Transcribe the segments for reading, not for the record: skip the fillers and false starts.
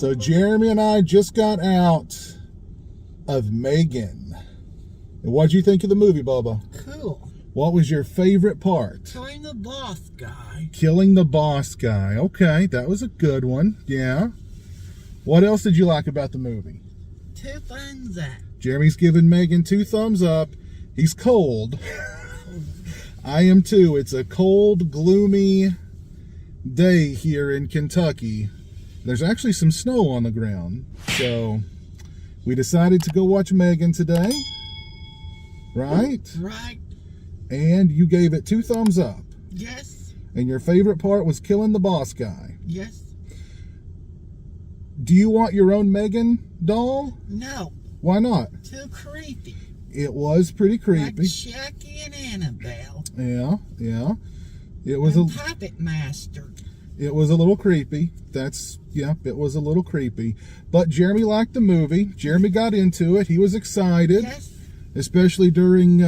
So Jeremy and I just got out of M3GAN. And what'd you think of the movie, Bubba? Cool. What was your favorite part? Killing the boss guy. Killing the boss guy. Okay, that was a good one. Yeah. What else did you like about the movie? 2 thumbs up. Jeremy's giving M3GAN 2 thumbs up. He's cold. I am too. It's a cold, gloomy day here in Kentucky. There's actually some snow on the ground. So we decided to go watch M3GAN today. Right? Right. And you gave it 2 thumbs up. Yes. And your favorite part was killing the boss guy. Yes. Do you want your own M3GAN doll? No. Why not? Too creepy. It was pretty creepy. Like Chucky and Annabelle. Yeah. It was and Puppet Master. It was a little creepy. It was a little creepy. But Jeremy liked the movie. Jeremy got into it. He was excited. Yes. Especially during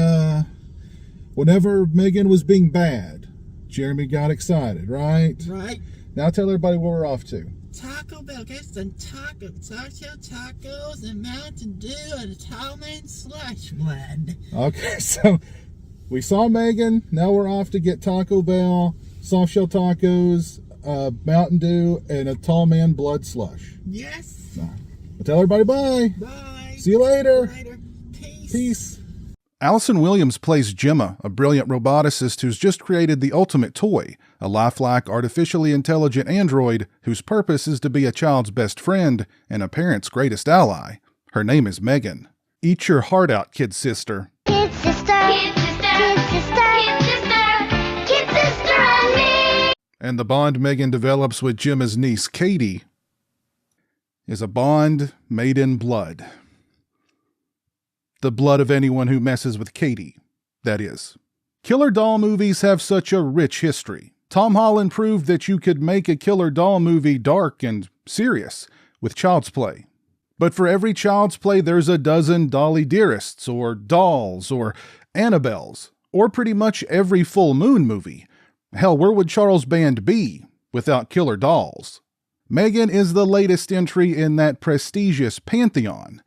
whenever M3GAN was being bad. Jeremy got excited, right? Right. Now tell everybody where we're off to. Taco Bell, get some tacos and Mountain Dew and a tall man slush blend. Okay, so we saw M3GAN. Now we're off to get Taco Bell, soft shell tacos, Mountain Dew, and a tall man blood slush. Yes. I'll tell everybody bye. Bye. See you later. Later. Peace. Allison Williams plays Gemma, a brilliant roboticist who's just created the ultimate toy, a lifelike, artificially intelligent android whose purpose is to be a child's best friend and a parent's greatest ally. Her name is M3GAN. Eat your heart out, kid sister. Kid sister, kid sister, kid sister, kid sister, kid sister and me. And the bond M3GAN develops with Gemma's niece, Katie, is a bond made in blood. The blood of anyone who messes with Katie, that is. Killer doll movies have such a rich history. Tom Holland proved that you could make a killer doll movie dark and serious with Child's Play. But for every Child's Play, there's a dozen Dolly Dearests, or Dolls, or Annabelles, or pretty much every Full Moon movie. Hell, where would Charles Band be without killer dolls? M3GAN is the latest entry in that prestigious pantheon,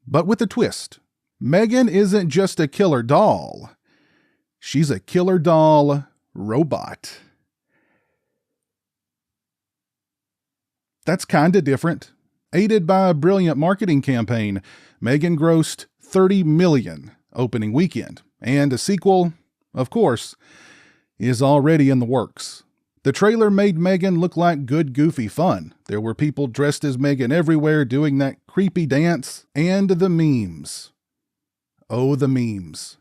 but with a twist. M3GAN isn't just a killer doll. She's a killer doll robot. That's kinda different. Aided by a brilliant marketing campaign, M3GAN grossed $30 million opening weekend, and a sequel, of course, is already in the works. The trailer made M3GAN look like good, goofy fun. There were people dressed as M3GAN everywhere doing that creepy dance, and the memes. Oh, the memes.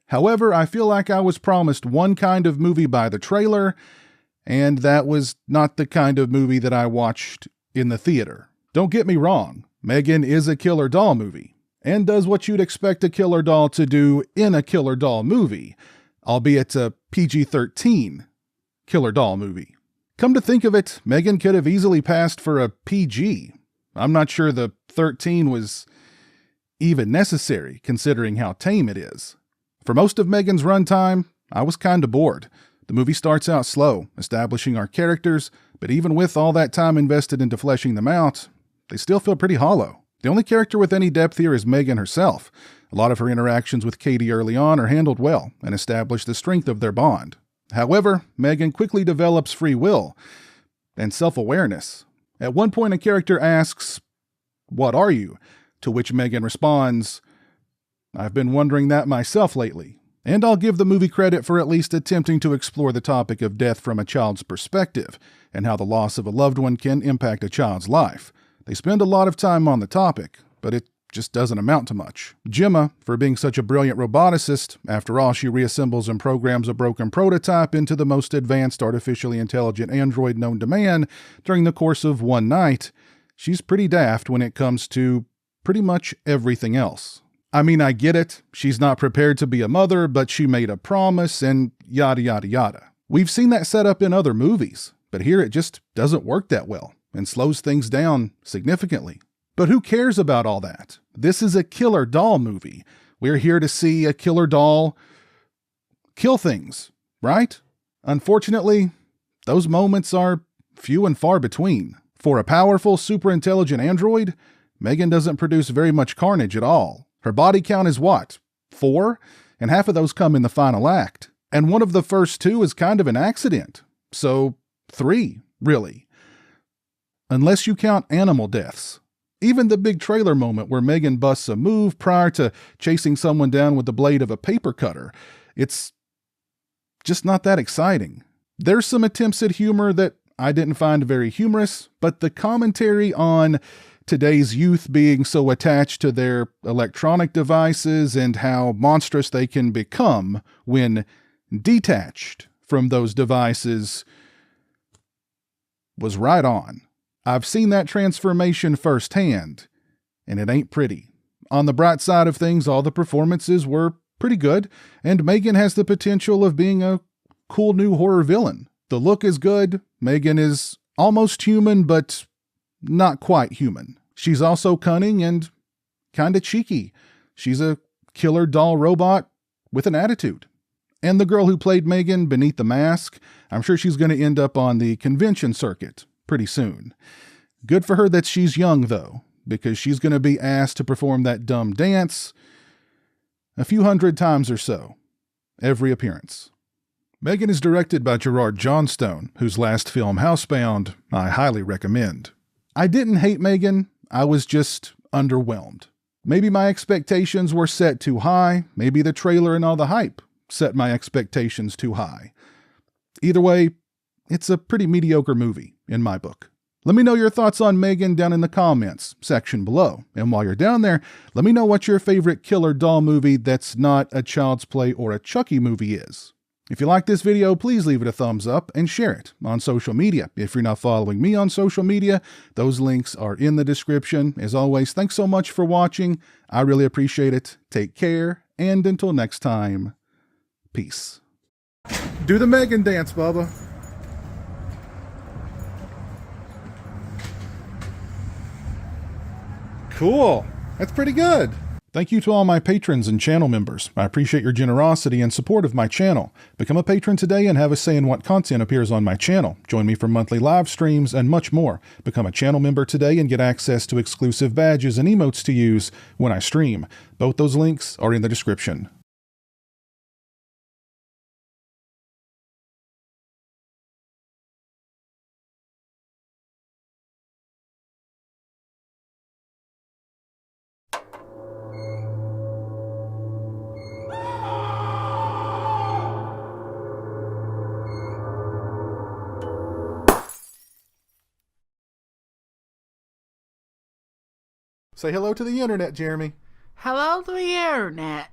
However, I feel like I was promised one kind of movie by the trailer, and that was not the kind of movie that I watched in the theater. Don't get me wrong, M3GAN is a killer doll movie, and does what you'd expect a killer doll to do in a killer doll movie, albeit a PG-13 killer doll movie. Come to think of it, M3GAN could have easily passed for a PG. I'm not sure the 13 was even necessary, considering how tame it is. For most of M3GAN's runtime, I was kinda bored. The movie starts out slow, establishing our characters, but even with all that time invested into fleshing them out, they still feel pretty hollow. The only character with any depth here is M3GAN herself. A lot of her interactions with Katie early on are handled well and establish the strength of their bond. However, M3GAN quickly develops free will and self-awareness. At one point, a character asks, "What are you?" To which M3GAN responds, "I've been wondering that myself lately." And I'll give the movie credit for at least attempting to explore the topic of death from a child's perspective, and how the loss of a loved one can impact a child's life. They spend a lot of time on the topic, but it just doesn't amount to much. Gemma, for being such a brilliant roboticist, after all, she reassembles and programs a broken prototype into the most advanced artificially intelligent android known to man during the course of one night. She's pretty daft when it comes to pretty much everything else. I mean, I get it. She's not prepared to be a mother, but she made a promise and yada yada yada. We've seen that set up in other movies, but here it just doesn't work that well and slows things down significantly. But who cares about all that? This is a killer doll movie. We're here to see a killer doll kill things, right? Unfortunately, those moments are few and far between. For a powerful, super intelligent android, M3GAN doesn't produce very much carnage at all. Her body count is what? 4? And half of those come in the final act. And one of the first 2 is kind of an accident. So 3, really. Unless you count animal deaths. Even the big trailer moment where M3GAN busts a move prior to chasing someone down with the blade of a paper cutter, it's just not that exciting. There's some attempts at humor that I didn't find very humorous, but the commentary on today's youth being so attached to their electronic devices and how monstrous they can become when detached from those devices was right on. I've seen that transformation firsthand, and it ain't pretty. On the bright side of things, all the performances were pretty good, and M3GAN has the potential of being a cool new horror villain. The look is good. M3GAN is almost human, but not quite human. She's also cunning and kinda cheeky. She's a killer doll robot with an attitude. And the girl who played M3GAN beneath the mask, I'm sure she's going to end up on the convention circuit pretty soon. Good for her that she's young, though, because she's going to be asked to perform that dumb dance a few hundred times or so, every appearance. M3GAN is directed by Gerard Johnstone, whose last film, Housebound, I highly recommend. I didn't hate M3GAN, I was just underwhelmed. Maybe my expectations were set too high, maybe the trailer and all the hype set my expectations too high. Either way, it's a pretty mediocre movie, in my book. Let me know your thoughts on M3GAN down in the comments section below. And while you're down there, let me know what your favorite killer doll movie that's not a Child's Play or a Chucky movie is. If you like this video, please leave it a thumbs up and share it on social media. If you're not following me on social media, those links are in the description. As always, thanks so much for watching. I really appreciate it. Take care, and until next time, peace. Do the M3GAN dance, Bubba. Cool. That's pretty good. Thank you to all my patrons and channel members. I appreciate your generosity and support of my channel. Become a patron today and have a say in what content appears on my channel. Join me for monthly live streams and much more. Become a channel member today and get access to exclusive badges and emotes to use when I stream. Both those links are in the description. Say hello to the internet, Jeremy. Hello to the internet.